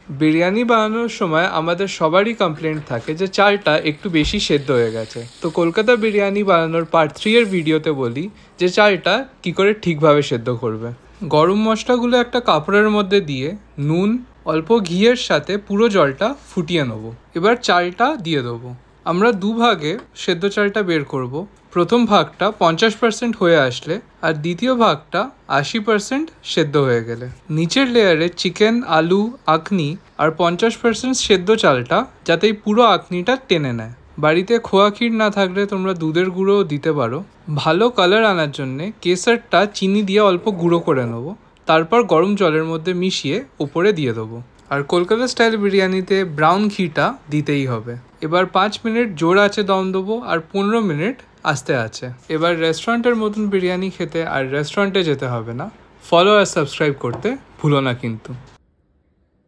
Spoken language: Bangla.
বিরিয়ানি বানানোর সময় আমাদের সবারই কমপ্লেন্ট থাকে যে চালটা একটু বেশি সেদ্ধ হয়ে গেছে। তো কলকাতা বিরিয়ানি বানানোর পার্ট 3 এর ভিডিওতে বলি যে চালটা কি করে ঠিকভাবে সেদ্ধ করবে। গরম মশলাগুলো একটা কাপড়ের মধ্যে দিয়ে নুন, অল্প ঘিয়ের সাথে পুরো জলটা ফুটিয়ে নেবো। এবার চালটা দিয়ে দেবো। আমরা দুভাগে সেদ্ধ চালটা বের করব। প্রথম ভাগটা 50% হয়ে আসলে আর দ্বিতীয় ভাগটা 80% সেদ্ধ হয়ে গেলে নিচের লেয়ারে চিকেন, আলু, আখনি আর 50% সেদ্ধ চালটা যাতে পুরো আখনিটা টেনে নেয়। বাড়িতে খোয়া ক্ষীর না থাকলে তোমরা দুধের গুঁড়োও দিতে পারো। ভালো কালার আনার জন্যে কেসারটা চিনি দিয়ে অল্প গুঁড়ো করে নেবো, তারপর গরম জলের মধ্যে মিশিয়ে উপরে দিয়ে দেবো। আর কলকাতা স্টাইল বিরিয়ানিতে ব্রাউন ঘিটা দিতেই হবে। এবার 5 মিনিট জোর আঁচে দম দেবো আর 15 মিনিট আস্তে আছে। এবার রেস্টুরেন্টের মতন বিরিয়ানি খেতে আর রেস্টুরেন্টে যেতে হবে না। ফলো আর সাবস্ক্রাইব করতে ভুলো না কিন্তু।